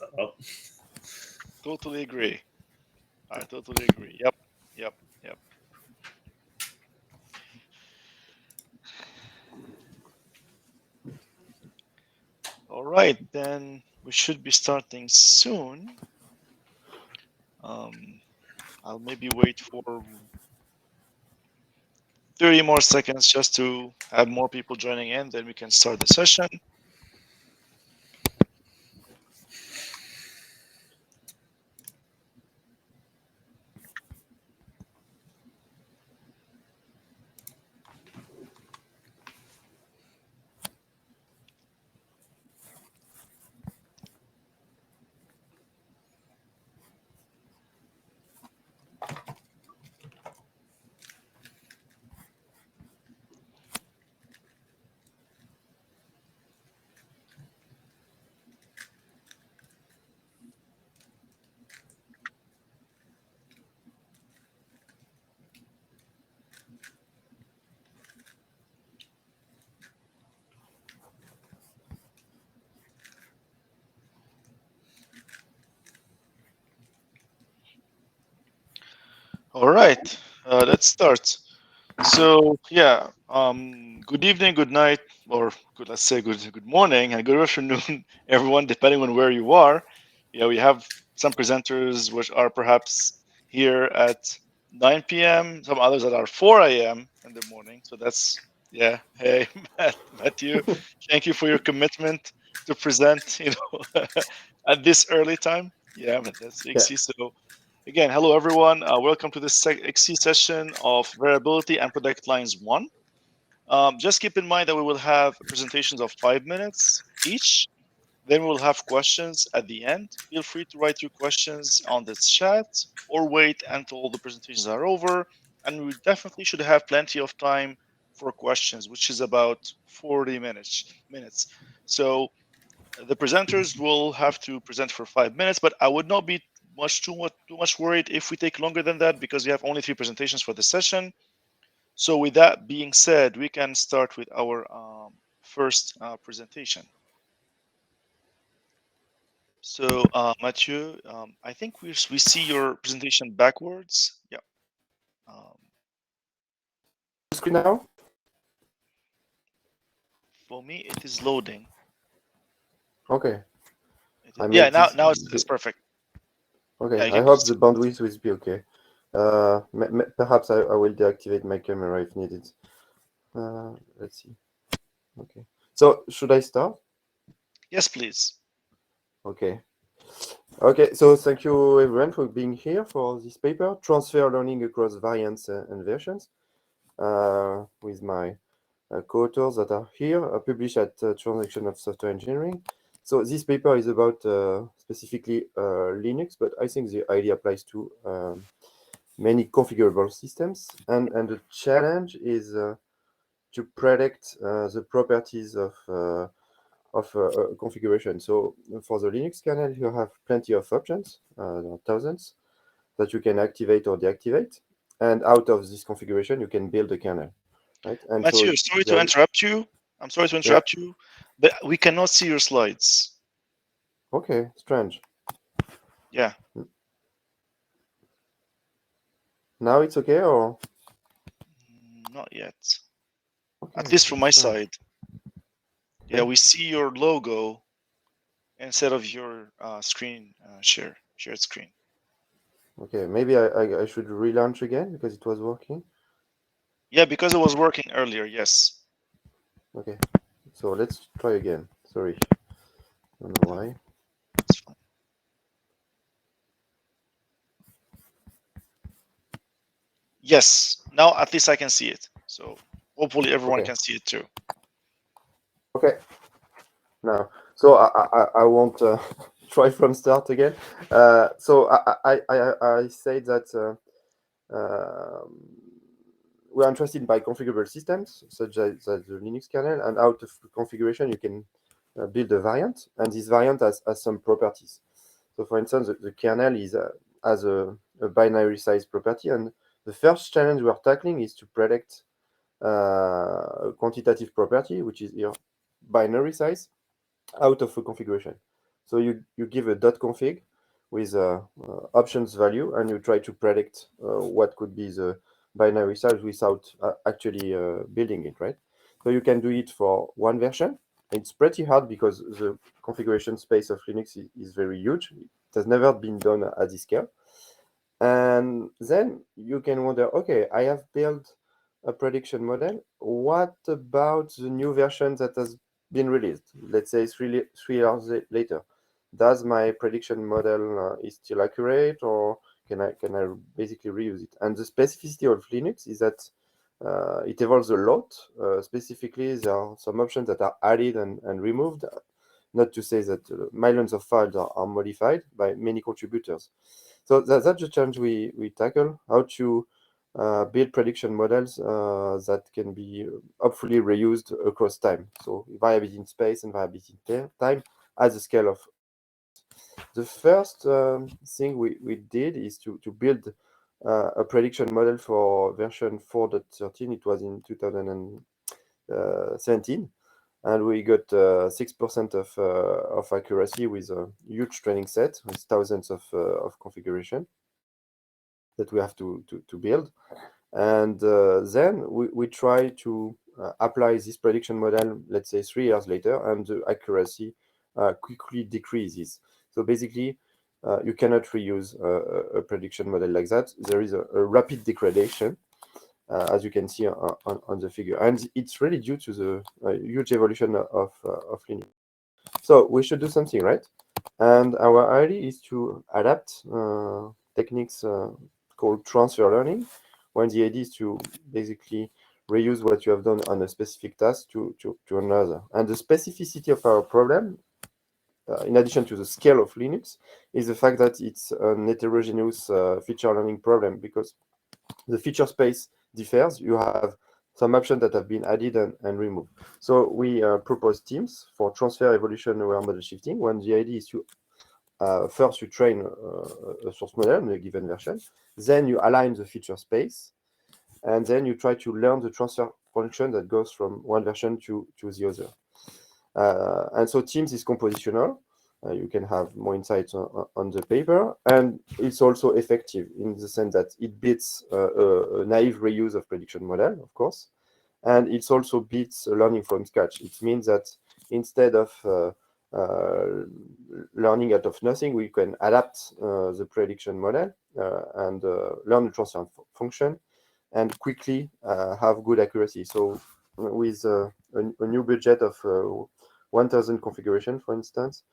setup. Totally agree. I totally agree. Yep. Yep. Yep. All right, then we should be starting soon. Um, I'll maybe wait for 30 more seconds just to have more people joining in, then we can start the session. All right, let's start. So yeah, good evening, good night, or let's say good morning and good afternoon, everyone, depending on where you are. Yeah, we have some presenters which are perhaps here at 9 p.m., some others that are 4 a.m. in the morning. So that's yeah. Hey, Matthew, thank you for your commitment to present. At this early time. Yeah, but that's Yeah. XC. So again, hello everyone. Welcome to this XC session of Variability and Product Lines 1. Just keep in mind that we will have presentations of 5 minutes each. Then we'll have questions at the end. Feel free to write your questions on the chat or wait until the presentations are over. And we definitely should have plenty of time for questions, which is about 40 minutes. So the presenters will have to present for 5 minutes, but I would not be too much worried if we take longer than that because we have only 3 presentations for the session. So with that being said, we can start with our first presentation. So Mathieu, I think we see your presentation backwards. Yeah. Um, Screen now? for me, it is loading. Okay. I Yeah, make now this. it's perfect. Yeah, Okay. you I can hope the proceed. bandwidth will be okay. Perhaps I will deactivate my camera if needed. Let's see. Okay. So should I start? Yes, please. Okay. Okay. So thank you everyone for being here for this paper, Transfer Learning Across Variants and Versions, with my co-authors that are here, published at Transaction of Software Engineering. So this paper is about specifically Linux, but I think the idea applies to many configurable systems. And the challenge is to predict the properties of configuration. So for the Linux kernel, you have plenty of options, there are thousands, that you can activate or deactivate. And out of this configuration, you can build a kernel, right? And so Mathieu, sorry to there, interrupt you. I'm sorry to yeah, interrupt you, but we cannot see your slides. okay, strange. Yeah, Now it's okay, or not yet. okay, At least from my strange. side. Yeah, Okay, we see your logo instead of your shared screen. okay. Maybe I should relaunch again because it was working. Yeah, because it was working earlier. Yes. Okay, so let's try again. Sorry, don't know No, why. it's fine. Yes. Now at least I can see it. So hopefully everyone Okay, can see it too. okay. Now, so I won't try from start again. So I say that we are interested by configurable systems such as the Linux kernel, and out of configuration you can build a variant, and this variant has some properties. So, for instance, the kernel has a binary size property, and the first challenge we are tackling is to predict a quantitative property, which is here binary size, out of a configuration. So you give a .config with options value, and you try to predict what could be the binary size without actually building it, right? So you can do it for one version. It's pretty hard because the configuration space of Linux is very huge. It has never been done at this scale. And then you can wonder, okay, I have built a prediction model. What about the new version that has been released? Let's say 3 hours later. Does my prediction model is still accurate, or can I basically reuse it? And the specificity of Linux is that it evolves a lot. Specifically, there are some options that are added and removed. Not to say that millions of files are modified by many contributors. So that's the challenge we tackle, how to build prediction models that can be hopefully reused across time. So variability in space and variability in time at the scale of Linux. The first thing we did is to build a prediction model for version 4.13. It was in 2017, and we got 6% of accuracy with a huge training set with thousands of configuration that we have to build. And then we try to apply this prediction model, let's say 3 years later, and the accuracy quickly decreases. So basically, you cannot reuse a prediction model like that. There is a rapid degradation, as you can see on the figure. And it's really due to the huge evolution of Linux. So we should do something, right? And our idea is to adapt techniques called transfer learning, when the idea is to basically reuse what you have done on a specific task to another. And the specificity of our problem, in addition to the scale of Linux, is the fact that it's an heterogeneous feature learning problem, because the feature space differs. You have some options that have been added and removed. So we propose teams for transfer, evolution, aware model shifting, when the idea is to first you train a source model in a given version, then you align the feature space, and then you try to learn the transfer function that goes from one version to the other. And so Teams is compositional. You can have more insights on the paper, and it's also effective in the sense that it beats a naive reuse of prediction model, of course, and it also beats learning from scratch. It means that instead of learning out of nothing, we can adapt the prediction model and learn the transfer function and quickly have good accuracy. So with a new budget of 1,000 configuration, for instance,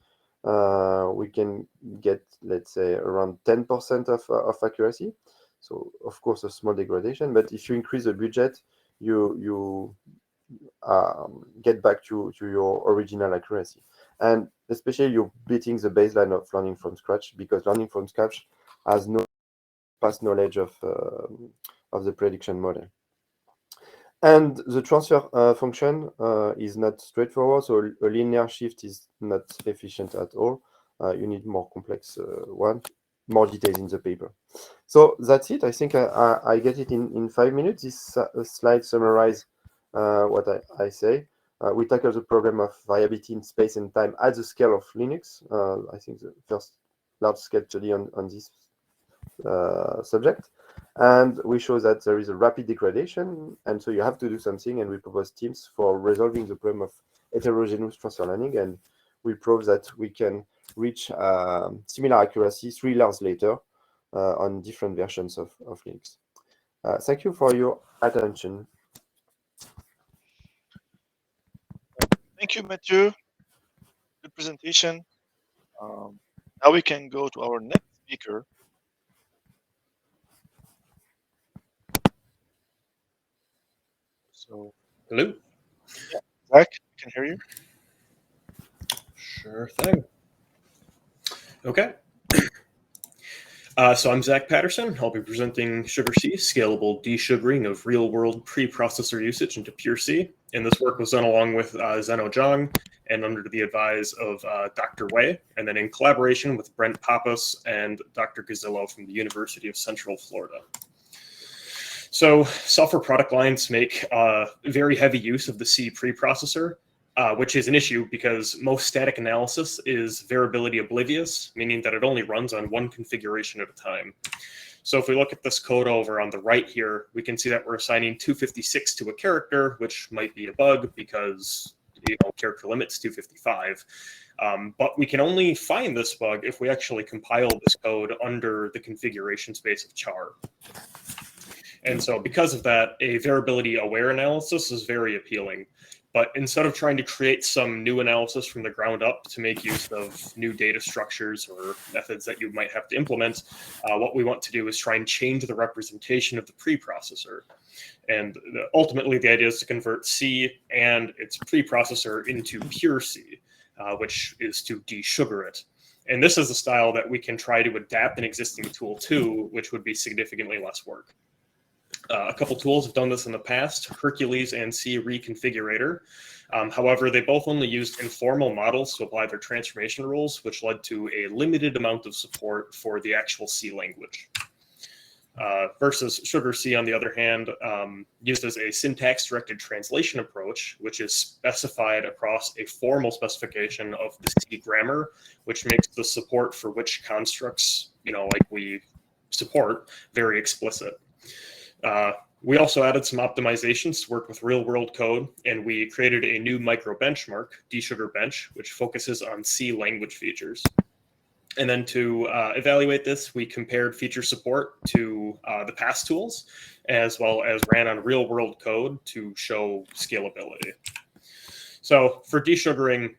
we can get, let's say, around 10% of accuracy. So of course a small degradation, but if you increase the budget, you get back to your original accuracy. And especially you're beating the baseline of learning from scratch, because learning from scratch has no past knowledge of the prediction model. And the transfer function is not straightforward, so a linear shift is not efficient at all. You need more complex one, more details in the paper. So that's it. I think I get it in 5 minutes. This slide summarize what I say. We tackle the problem of variability in space and time at the scale of Linux. I think the first large-scale study on this subject. And we show that there is a rapid degradation, and so you have to do something, and we propose teams for resolving the problem of heterogeneous transfer learning, and we prove that we can reach similar accuracy 3 years later on different versions of Linux. Thank you for your attention. Thank you, Mathieu. Good presentation. Now we can go to our next speaker. So, Hello. yeah, Zach, I can hear you. Sure thing. Okay. So I'm Zach Patterson. I'll be presenting Sugar C, scalable desugaring of real-world preprocessor usage into pure C. And this work was done along with Zeno Zhang and under the advice of Dr. Wei, and then in collaboration with Brent Pappas and Dr. Gazillo from the University of Central Florida. So software product lines make very heavy use of the C preprocessor. which is an issue because most static analysis is variability oblivious, meaning that it only runs on one configuration at a time. So if we look at this code over on the right here, we can see that we're assigning 256 to a character, which might be a bug because character limit's 255. But we can only find this bug if we actually compile this code under the configuration space of char. And so because of that, a variability aware analysis is very appealing. But instead of trying to create some new analysis from the ground up to make use of new data structures or methods that you might have to implement, what we want to do is try and change the representation of the preprocessor. And ultimately, the idea is to convert C and its preprocessor into pure C, which is to desugar it. And this is a style that we can try to adapt an existing tool to, which would be significantly less work. A couple tools have done this in the past, Hercules and C Reconfigurator. However, they both only used informal models to apply their transformation rules, which led to a limited amount of support for the actual C language. Versus Sugar C, on the other hand, used as a syntax-directed translation approach, which is specified across a formal specification of the C grammar, which makes the support for which constructs, like we support, very explicit. We also added some optimizations to work with real-world code, and we created a new micro benchmark, desugar bench, which focuses on C language features. And then to evaluate this, we compared feature support to the past tools, as well as ran on real-world code to show scalability. So for desugaring,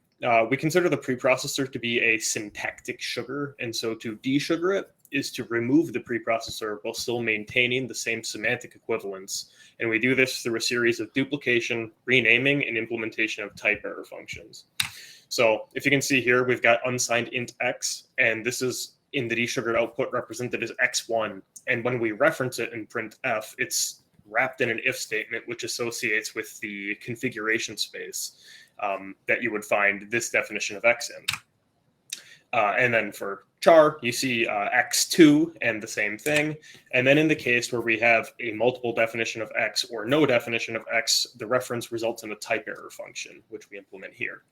we consider the preprocessor to be a syntactic sugar, and so to desugar it is to remove the preprocessor while still maintaining the same semantic equivalence. And we do this through a series of duplication, renaming, and implementation of type error functions. So if you can see here, we've got unsigned int x, and this is in the desugared output represented as x1. And when we reference it in printf, it's wrapped in an if statement, which associates with the configuration space that you would find this definition of x in. And then for char, you see x2 and the same thing. And then in the case where we have a multiple definition of x or no definition of x, the reference results in a type error function, which we implement here.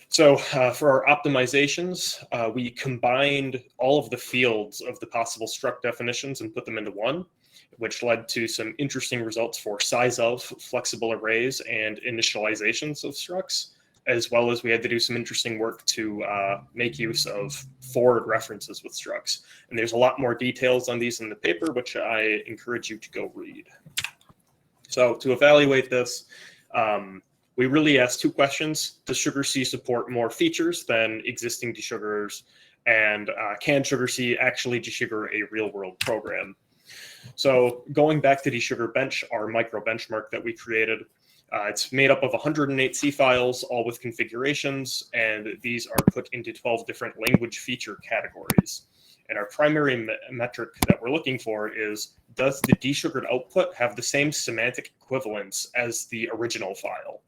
So for our optimizations, we combined all of the fields of the possible struct definitions and put them into one, which led to some interesting results for size of, flexible arrays, and initializations of structs, as well as we had to do some interesting work to make use of forward references with structs. And there's a lot more details on these in the paper, which I encourage you to go read. So to evaluate this, we really asked two questions. Does Sugar C support more features than existing desugarers? And can Sugar C actually desugar a real-world program? So going back to desugar bench, our micro benchmark that we created, it's made up of 108 C files, all with configurations, and these are put into 12 different language feature categories. And our primary metric that we're looking for is, does the desugared output have the same semantic equivalence as the original file?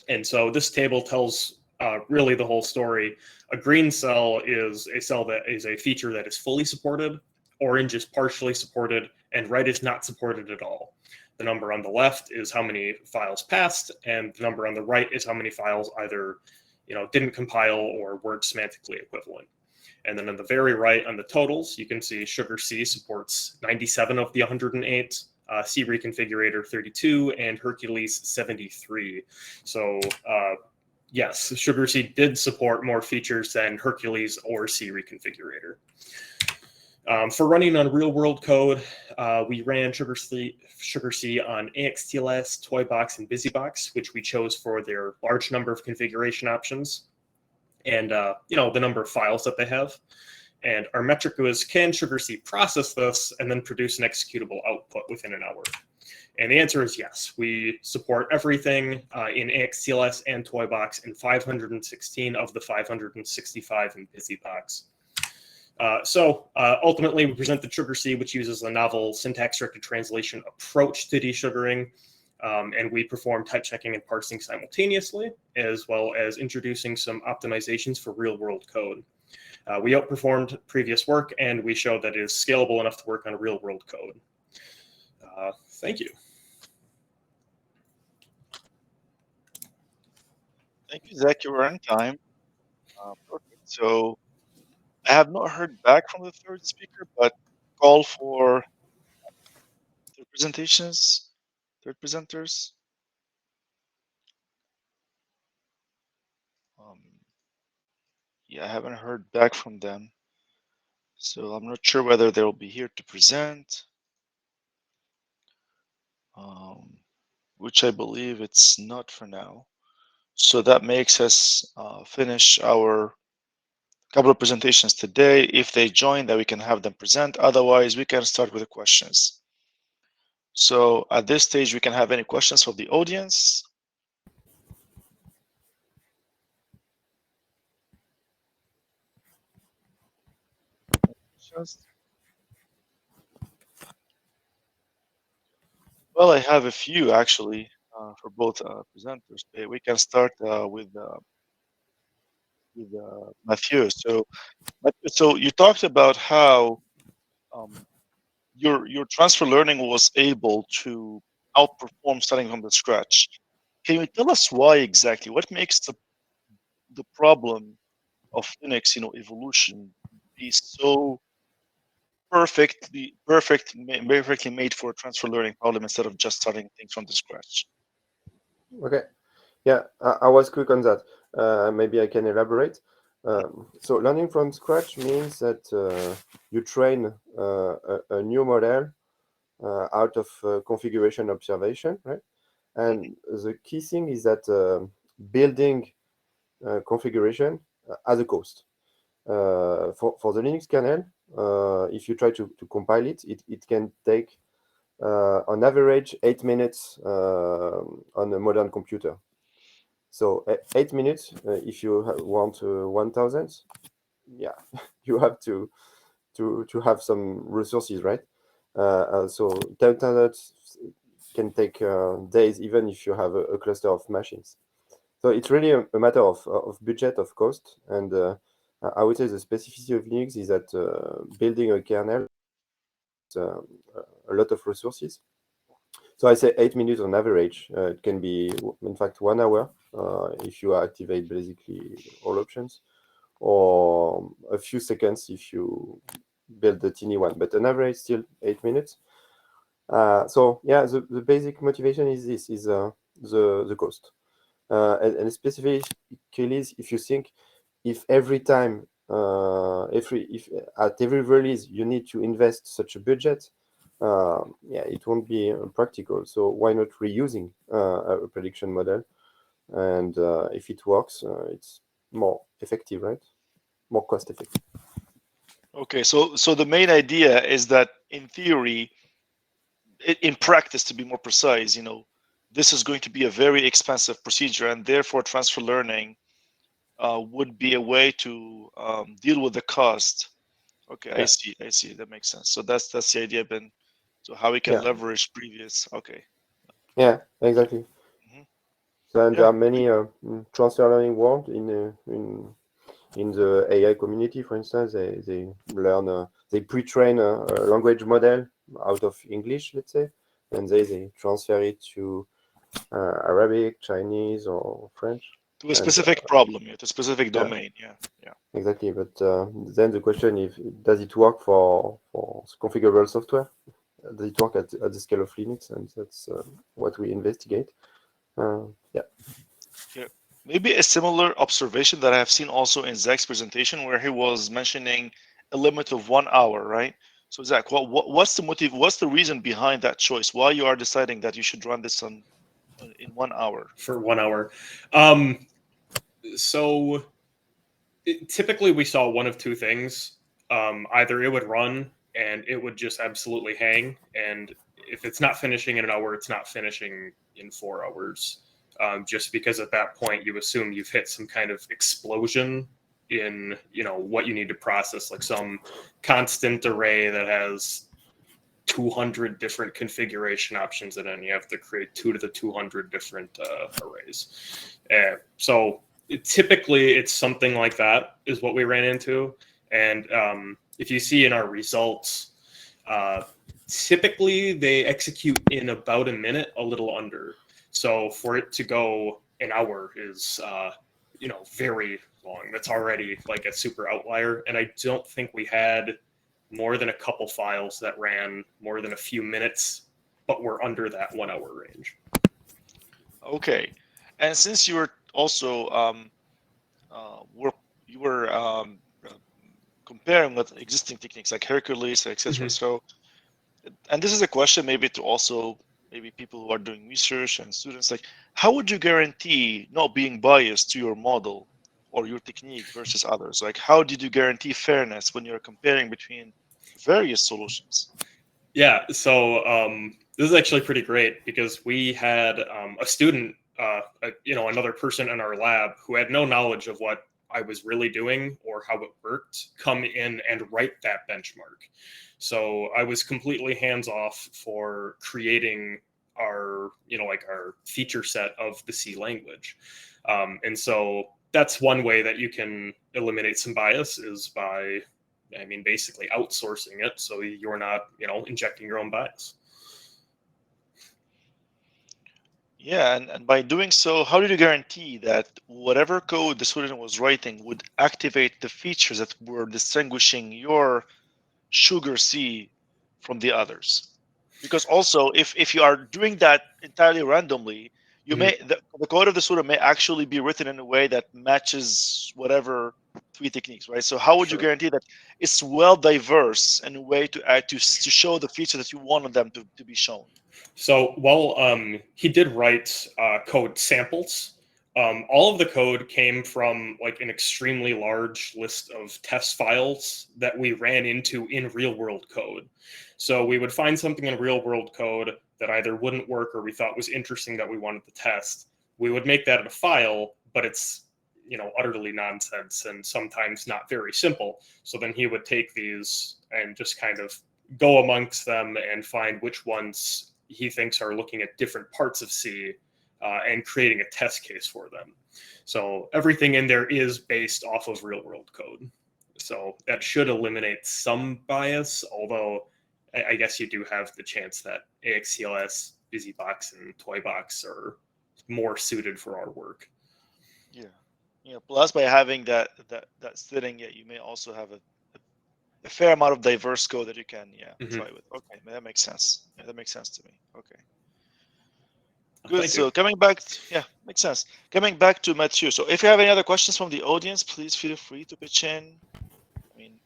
And so this table tells really the whole story. A green cell is a cell that is a feature that is fully supported, orange is partially supported, and red is not supported at all. The number on the left is how many files passed, and the number on the right is how many files either didn't compile or weren't semantically equivalent. And then on the very right on the totals, you can see Sugar C supports 97 of the 108, C Reconfigurator 32, and Hercules 73. So yes, Sugar C did support more features than Hercules or C Reconfigurator. For running on real-world code, we ran Sugar C on AXTLS, Toybox, and BusyBox, which we chose for their large number of configuration options and the number of files that they have. And our metric was, can Sugar C process this and then produce an executable output within an hour? And the answer is yes. We support everything in AXTLS and Toybox in 516 of the 565 in BusyBox. Ultimately, we present the Sugar C, which uses a novel syntax-directed translation approach to desugaring, and we perform type checking and parsing simultaneously, as well as introducing some optimizations for real-world code. We outperformed previous work, and we showed that it is scalable enough to work on real-world code. Thank you. Thank you, Zach. You were on time. Perfect. So I have not heard back from the third speaker, but call for third presentations, third presenters. Um, yeah, I haven't heard back from them. So I'm not sure whether they'll be here to present, which I believe it's not for now. So that makes us finish our couple of presentations today. If they join, then we can have them present. Otherwise, we can start with the questions. So at this stage, we can have any questions from the audience. Questions? Well, I have a few actually for both presenters. We can start with Mathieu. So, so you talked about how um, your transfer learning was able to outperform starting from the scratch. Can you tell us why exactly? What makes the problem of Linux, evolution be so perfectly made for a transfer learning problem instead of just starting things from the scratch? Okay. Yeah, I was quick on that. Maybe I can elaborate. So learning from scratch means that you train a new model out of configuration observation, right? And the key thing is that building configuration has a cost. For the Linux kernel, if you try to compile it, it can take on average 8 minutes on a modern computer. So 8 minutes, if you want 1000, yeah, you have to have some resources, right? So 10,000 can take days, even if you have a cluster of machines. So it's really a matter of budget, of cost, and I would say the specificity of Linux is that building a kernel is a lot of resources. So I say 8 minutes on average. It can be, in fact, 1 hour if you activate basically all options, or a few seconds if you build the teeny one. But on average, still 8 minutes. So yeah, the basic motivation is this: is the cost, and specifically if you think if every time, if at every release you need to invest such a budget, yeah, it won't be practical. So why not reusing a prediction model? And if it works, it's more effective, right? More cost effective. Okay, so the main idea is that in theory, in practice, to be more precise, this is going to be a very expensive procedure, and therefore transfer learning would be a way to deal with the cost. Okay, I Yeah. see. That makes sense. So that's the idea, Ben. So how we can Yeah. leverage previous. Okay. Yeah, exactly. Mhm. So, and there Yeah. are many transfer learning world in the AI community, for instance. They learn, they pre-train a language model out of English, let's say, and they transfer it to Arabic, Chinese, or French. To a And specific problem, to a specific yeah, domain. Yeah. exactly. But then the question is, does it work for configurable software? Does it work at the scale of Linux? And that's what we investigate. Yeah. Yeah. Maybe a similar observation that I have seen also in Zach's presentation, where he was mentioning a limit of 1 hour, right? So Zach, what's the motive? What's the reason behind that choice? Why you are deciding that you should run this in 1 hour? For 1 hour. So typically we saw one of two things. Either it would run and it would just absolutely hang, and if it's not finishing in an hour, it's not finishing in 4 hours. Just because at that point you assume you've hit some kind of explosion in what you need to process, like some constant array that has 200 different configuration options in it, and you have to create 2 to the 200 different arrays. So typically it's something like that is what we ran into. And if you see in our results, typically they execute in about a minute, a little under. So for it to go an hour is very long. That's already like a super outlier, and I don't think we had more than a couple files that ran more than a few minutes, but were under that 1 hour range. Okay, and since you were also you were comparing with existing techniques like Hercules, etc. Mhm. So, and this is a question maybe to also maybe people who are doing research and students, like, how would you guarantee not being biased to your model or your technique versus others? Like, how did you guarantee fairness when you're comparing between various solutions? Yeah, so this is actually pretty great because we had a student, another person in our lab who had no knowledge of what I was really doing or how it worked, come in and write that benchmark. So I was completely hands off for creating our, our feature set of the C language. And so that's one way that you can eliminate some bias is by basically outsourcing it so you're not, injecting your own bias. Yeah, and by doing so, how did you guarantee that whatever code the student was writing would activate the features that were distinguishing your sugar C from the others? Because also, if you are doing that entirely randomly, you Mhm. may the code of the student may actually be written in a way that matches whatever three techniques, right? So how would you Sure. guarantee that it's well diverse in a way to add to show the feature that you wanted them to be shown? So while he did write code samples, all of the code came from like an extremely large list of test files that we ran into in real world code. So we would find something in real world code that either wouldn't work or we thought was interesting that we wanted to test. We would make that in a file, but it's utterly nonsense and sometimes not very simple. So then he would take these and just kind of go amongst them and find which ones he thinks are looking at different parts of C and creating a test case for them. So everything in there is based off of real world code. So that should eliminate some bias, although I guess you do have the chance that AXCLS, BusyBox, and Toybox are more suited for our work. Yeah, yeah. Plus, by having that sitting, yeah, you may also have a fair amount of diverse code that you can, Mhm. try with. Okay, that makes sense. Yeah, that makes sense to me. Okay, Oh, good. thank you. So coming back, yeah, makes sense. Coming back to Mathieu. So if you have any other questions from the audience, please feel free to pitch in. I mean,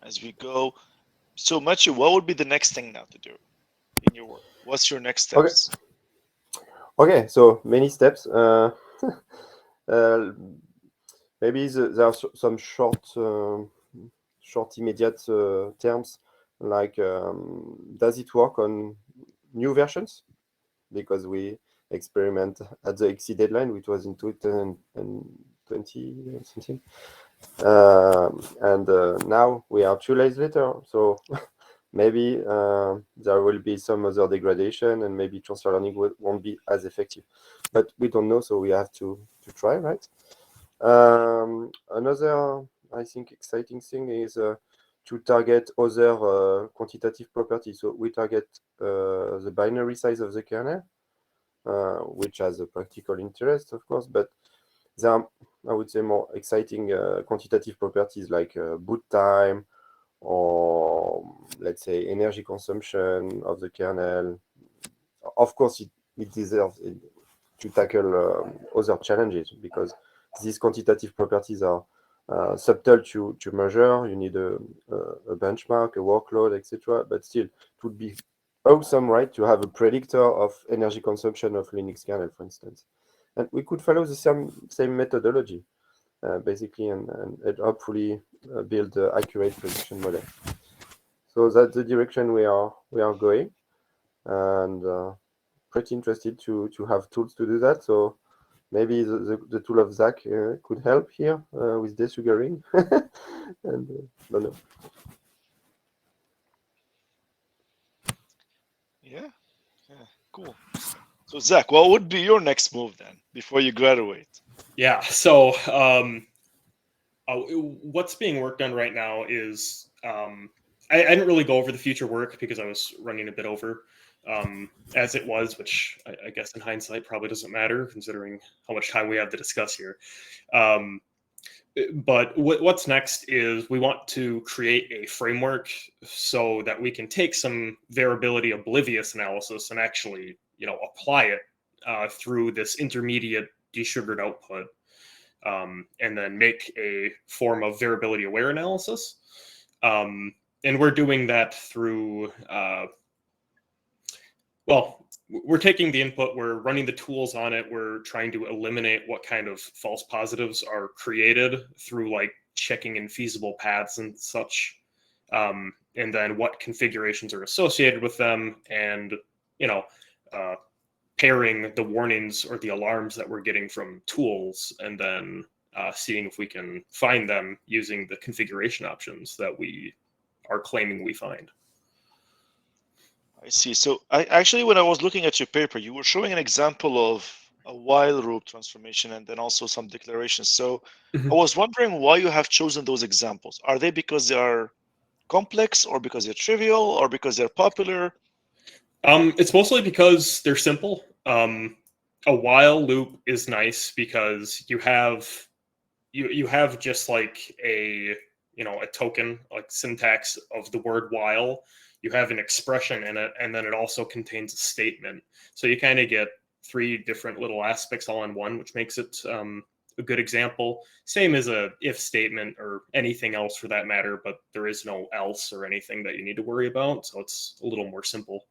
as we go. So Mathieu, what would be the next thing now to do in your work? What's your next Okay. steps? Okay. So many steps. Uh, maybe there are some short immediate terms like does it work on new versions? Because we experiment at the XC deadline, which was in 2020 or something. And now we are 2 days later. So maybe there will be some other degradation and maybe transfer learning won't be as effective. But we don't know, so we have to try, right? Another, I think, exciting thing is to target other quantitative properties. So we target the binary size of the kernel, which has a practical interest, of course, but there are, I would say, more exciting quantitative properties like boot time or, let's say, energy consumption of the kernel. Of course, it deserves to tackle other challenges because these quantitative properties are subtle to measure. You need a benchmark, a workload, etc. But still, it would be awesome, right, to have a predictor of energy consumption of Linux kernel, for instance. And we could follow the same methodology, basically, and hopefully build an accurate prediction model. So that's the direction we are going, and pretty interested to have tools to do that. So maybe the tool of Zach could help here with desugaring. And don't know. Yeah, yeah, cool. So Zach, what would be your next move then before you graduate? Yeah. So what's being worked on right now is I didn't really go over the future work because I was running a bit over. as it was, which I guess in hindsight probably doesn't matter considering how much time we have to discuss here. But what's next is we want to create a framework so that we can take some variability oblivious analysis and actually, apply it through this intermediate desugared output, and then make a form of variability aware analysis. And we're doing that through, we're taking the input, we're running the tools on it, we're trying to eliminate what kind of false positives are created through like checking infeasible paths and such, and then what configurations are associated with them, and pairing the warnings or the alarms that we're getting from tools, and then seeing if we can find them using the configuration options that we are claiming we find. I see. So actually, when I was looking at your paper, you were showing an example of a while loop transformation and then also some declarations. So I was wondering why you have chosen those examples. Are they because they are complex, or because they're trivial, or because they're popular? It's mostly because they're simple. A while loop is nice because you have just like a token, like syntax of the word while. You have an expression in it, and then it also contains a statement. So you kind of get three different little aspects all in one, which makes it a good example. Same as a if statement or anything else for that matter, but there is no else or anything that you need to worry about. So it's a little more simple.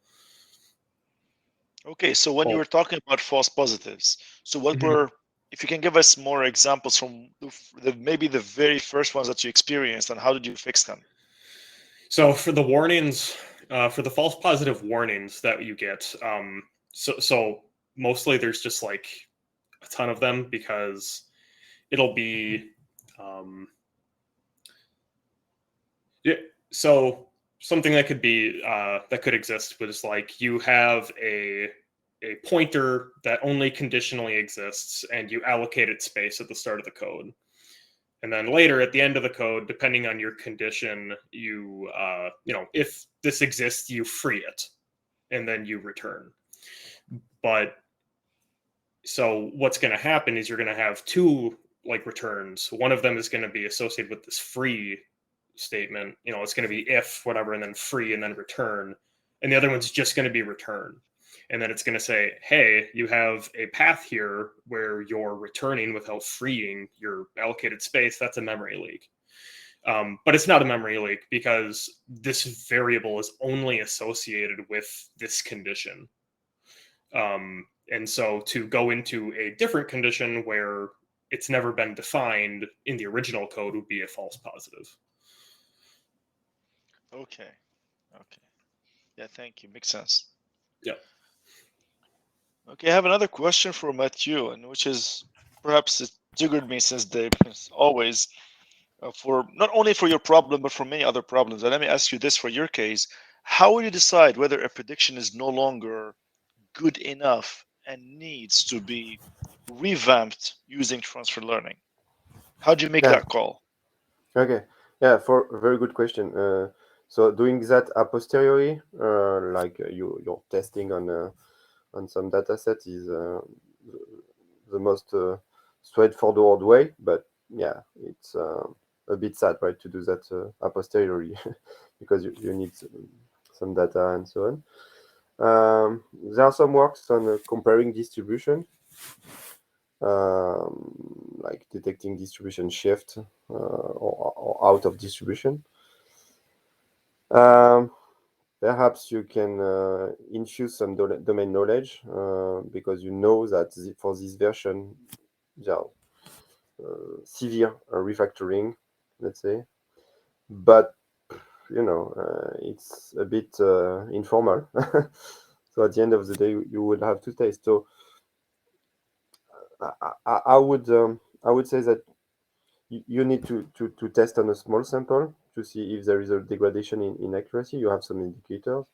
Okay, so when you were talking about false positives, so what were, if you can give us more examples from maybe the very first ones that you experienced, and how did you fix them? So for the warnings, for the false positive warnings that you get, so mostly there's just like a ton of them, because it'll be, so something that could be that could exist was like you have a pointer that only conditionally exists, and you allocate it space at the start of the code. And then later at the end of the code, depending on your condition, you, if this exists, you free it, and then you return. But so what's going to happen is you're going to have two like returns. One of them is going to be associated with this free statement. It's going to be if whatever, and then free, and then return. And the other one's just going to be return. And then it's going to say, hey, you have a path here where you're returning without freeing your allocated space. That's a memory leak. But it's not a memory leak because this variable is only associated with this condition. And so to go into a different condition where it's never been defined in the original code would be a false positive. Okay. Yeah, thank you. Makes sense. Yeah. Okay, I have another question for Matthew, and which is perhaps it triggered me since always, for not only for your problem but for many other problems. And let me ask you this for your case: how will you decide whether a prediction is no longer good enough and needs to be revamped using transfer learning? How do you make that call? Okay, yeah, for a very good question. So doing that a posteriori, like you're testing on some data set, is the most straightforward way. But yeah, it's a bit sad, right, to do that a posteriori because you need some data and so on. There are some works on comparing distribution, like detecting distribution shift or out of distribution. Perhaps you can infuse some domain knowledge because you know that for this version, there are severe refactoring, let's say. But it's a bit informal. So at the end of the day, you will have to test. So I would say that you need to test on a small sample to see if there is a degradation in accuracy. You have some indicators,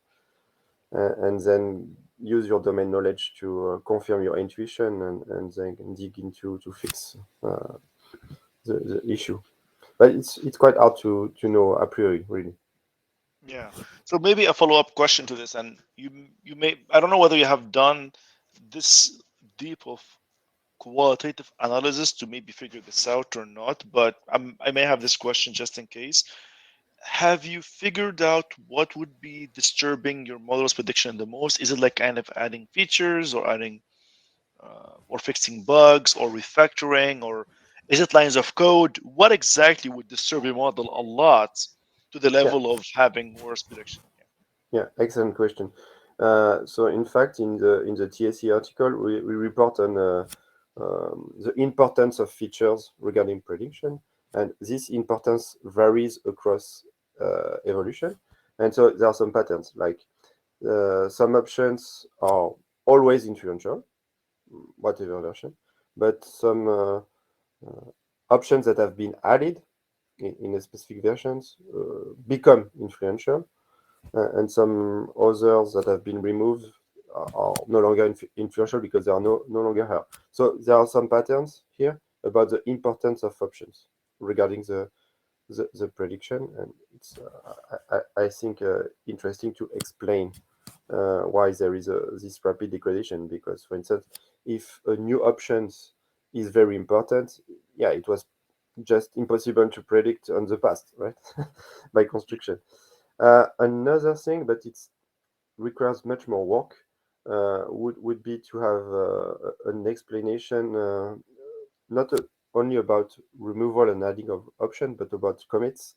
and then use your domain knowledge to confirm your intuition and then dig into to fix the issue. But it's quite hard to know a priori, really. Yeah. So maybe a follow-up question to this, and you may, I don't know whether you have done this deep of qualitative analysis to maybe figure this out or not, but I may have this question just in case. Have you figured out what would be disturbing your model's prediction the most? Is it like kind of adding features or adding or fixing bugs or refactoring, or is it lines of code? What exactly would disturb your model a lot to the level of having worse prediction? Yeah, excellent question. So in fact, in the TSE article, we report on the importance of features regarding prediction, and this importance varies across evolution. And so there are some patterns, like some options are always influential, whatever version, but some options that have been added in a specific versions become influential. And some others that have been removed are no longer influential because they are no longer here. So there are some patterns here about the importance of options regarding the prediction, and it's I think interesting to explain why there is this rapid degradation. Because, for instance, if a new options is very important, yeah, it was just impossible to predict on the past, right? By construction. Another thing, but it requires much more work, would be to have an explanation, not only about removal and adding of option, but about commits.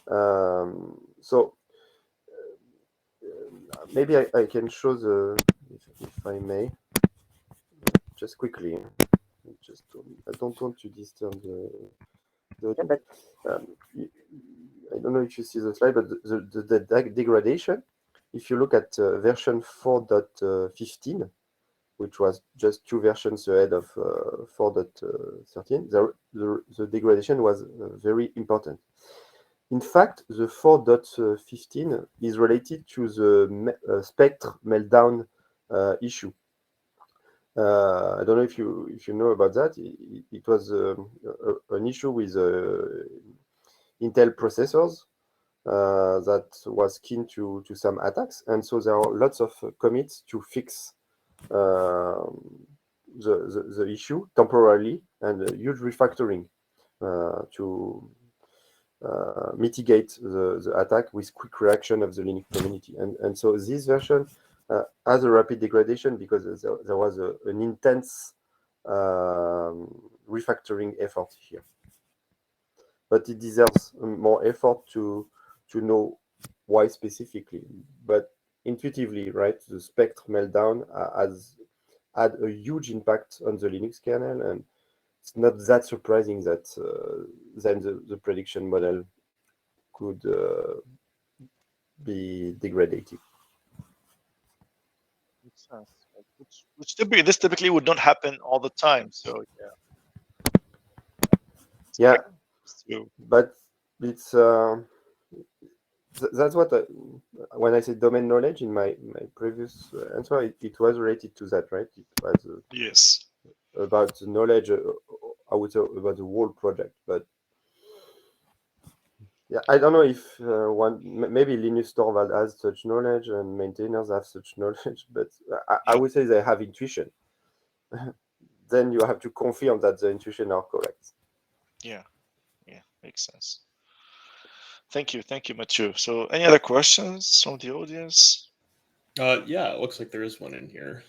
So maybe I can show if I may, just quickly. I don't want to disturb the audio, but I don't know if you see the slide, but the degradation, if you look at version 4.15, which was just 2 versions ahead of 4.13, the degradation was very important. In fact, the 4.15 is related to the Spectre meltdown issue. I don't know if you know about that. It was an issue with Intel processors that was keen to some attacks, and so there are lots of commits to fix the issue temporarily, and huge refactoring to mitigate the attack with quick reaction of the Linux community. And so this version has a rapid degradation because there was an intense refactoring effort here. But it deserves more effort to know why specifically. But intuitively, right, the Spectre meltdown has had a huge impact on the Linux kernel, and it's not that surprising that then the prediction model could be degraded. Makes sense. Which typically would not happen all the time. So Yeah, yeah. but it's that's what when I said domain knowledge in my previous answer, it was related to that, right? It was Yes. about the knowledge, I would say, about the whole project. But yeah, I don't know if maybe Linus Torvald has such knowledge and maintainers have such knowledge, but I would say they have intuition. Then you have to confirm that the intuition are correct. Yeah, makes sense. Thank you, Mathieu. So, any other questions from the audience? Yeah, it looks like there is one in here.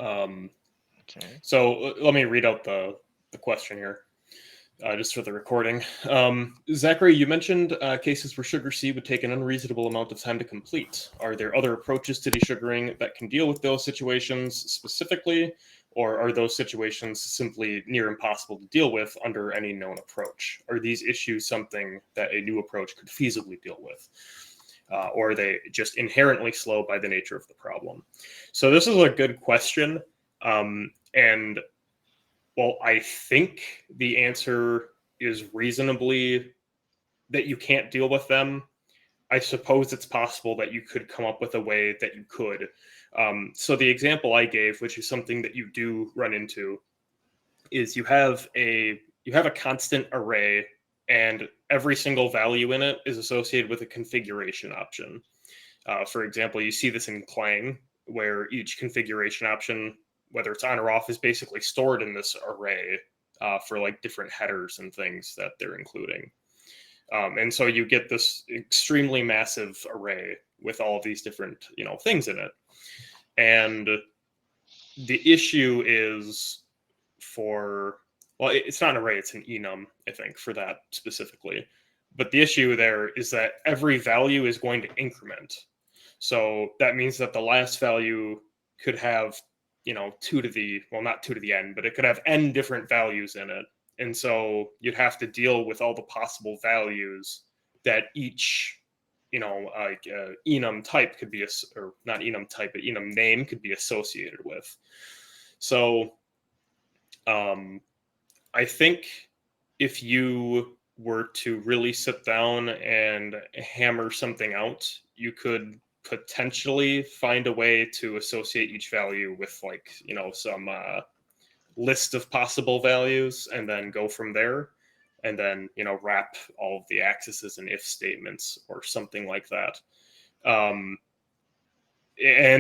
Okay. So let me read out the question here, just for the recording. Zachary, you mentioned cases where sugar C would take an unreasonable amount of time to complete. Are there other approaches to desugaring that can deal with those situations specifically, or are those situations simply near impossible to deal with under any known approach? Are these issues something that a new approach could feasibly deal with? Or are they just inherently slow by the nature of the problem? So this is a good question. And well, I think the answer is reasonably that you can't deal with them. I suppose it's possible that you could come up with a way that you could. So the example I gave, which is something that you do run into, is you have a constant array, and every single value in it is associated with a configuration option. For example, you see this in Clang, where each configuration option, whether it's on or off, is basically stored in this array for like different headers and things that they're including. And so you get this extremely massive array with all of these different, things in it. And the issue is it's not an array, it's an enum, I think, for that specifically. But the issue there is that every value is going to increment. So that means that the last value could have, 2 to the, well, not 2 to the n, but it could have n different values in it. And so you'd have to deal with all the possible values that each, enum type could be, or not enum type, but enum name could be associated with. So I think if you were to really sit down and hammer something out, you could potentially find a way to associate each value with some list of possible values and then go from there, and then wrap all of the accesses in if statements or something like that, and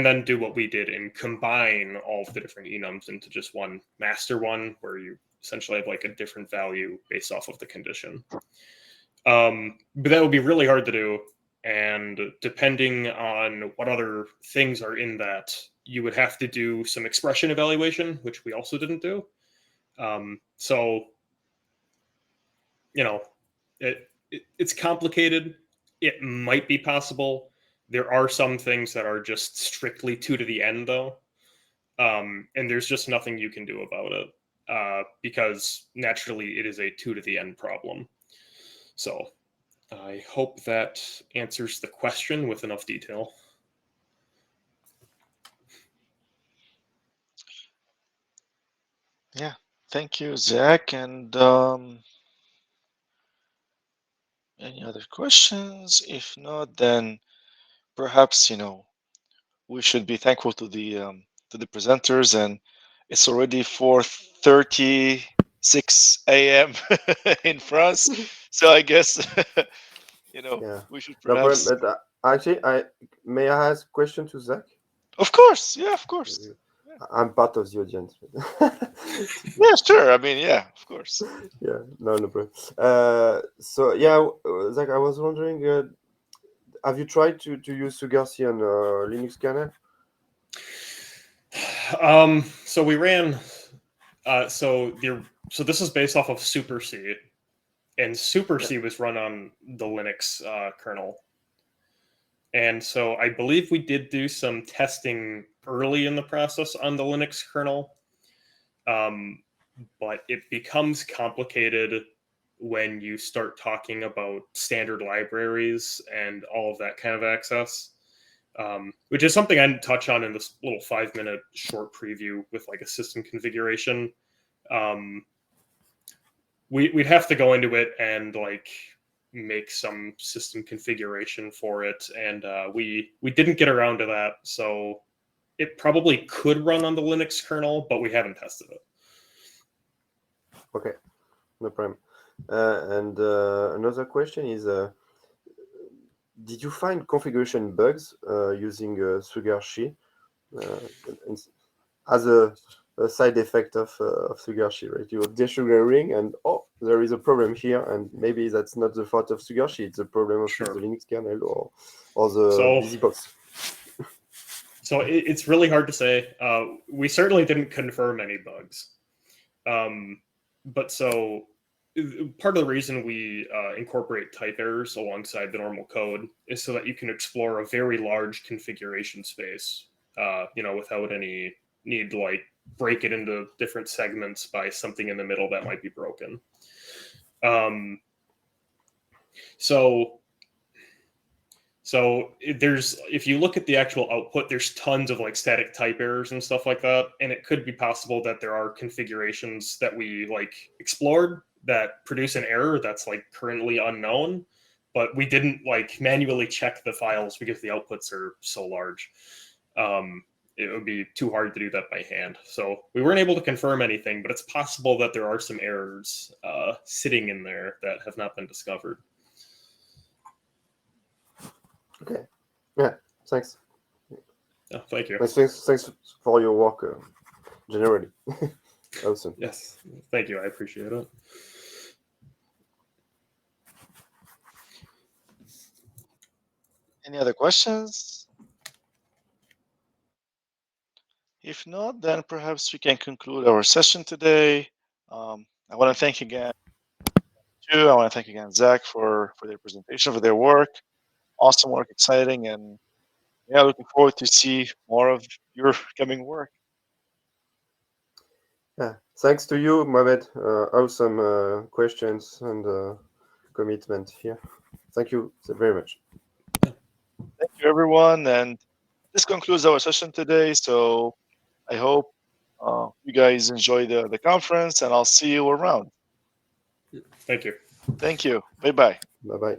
then do what we did and combine all of the different enums into just one master one, where you essentially have like a different value based off of the condition. But that would be really hard to do. And depending on what other things are in that, you would have to do some expression evaluation, which we also didn't do. So, it's complicated. It might be possible. There are some things that are just strictly 2 to the n, though. And there's just nothing you can do about it, because naturally it is a 2 to the n problem. So I hope that answers the question with enough detail. Yeah, thank you, Zach. And any other questions? If not, then perhaps we should be thankful to the presenters, and it's already 4:36 a.m. in France, so I guess we should No problem. perhaps. But actually, may I ask a question to Zach? Of course, yeah, of course. I'm part of the audience. Yeah, sure. I mean, yeah, of course. Yeah, no problem. So yeah, Zach, I was wondering, have you tried to use SugarC on Linux kernel? So we ran. So this is based off of Super C, and Super C was run on the Linux kernel. And so I believe we did do some testing early in the process on the Linux kernel, but it becomes complicated when you start talking about standard libraries and all of that kind of access, which is something I didn't touch on in this little 5-minute short preview with like a system configuration. We'd have to go into it and like make some system configuration for it, and we didn't get around to that. So it probably could run on the Linux kernel, but we haven't tested it. Okay, no problem. And another question is, did you find configuration bugs using SugarC as a side effect of SugarC, right? You're desugaring, and there is a problem here, and maybe that's not the fault of SugarC, it's a problem of the Linux kernel or the BusyBox. So it's really hard to say. We certainly didn't confirm any bugs. But so part of the reason we incorporate type errors alongside the normal code is so that you can explore a very large configuration space, without any need to like break it into different segments by something in the middle that might be broken. So if you look at the actual output, there's tons of like static type errors and stuff like that. And it could be possible that there are configurations that we like explored that produce an error that's like currently unknown, but we didn't like manually check the files because the outputs are so large. it would be too hard to do that by hand. So we weren't able to confirm anything, but it's possible that there are some errors sitting in there that have not been discovered. Okay. Yeah. Thanks. Thank you. Thanks for your work generally. Awesome. Yes. Thank you. I appreciate it. Any other questions? If not, then perhaps we can conclude our session today. I want to thank again you. I want to thank again Zach for their presentation, for their work. Awesome work, exciting, and yeah, looking forward to see more of your coming work. Yeah. Thanks to you, Mohamed. Awesome questions and commitment here. Thank you very much. Thank you, everyone, and this concludes our session today. So I hope you guys enjoy the conference, and I'll see you around. Thank you. Thank you. Bye-bye. Bye-bye.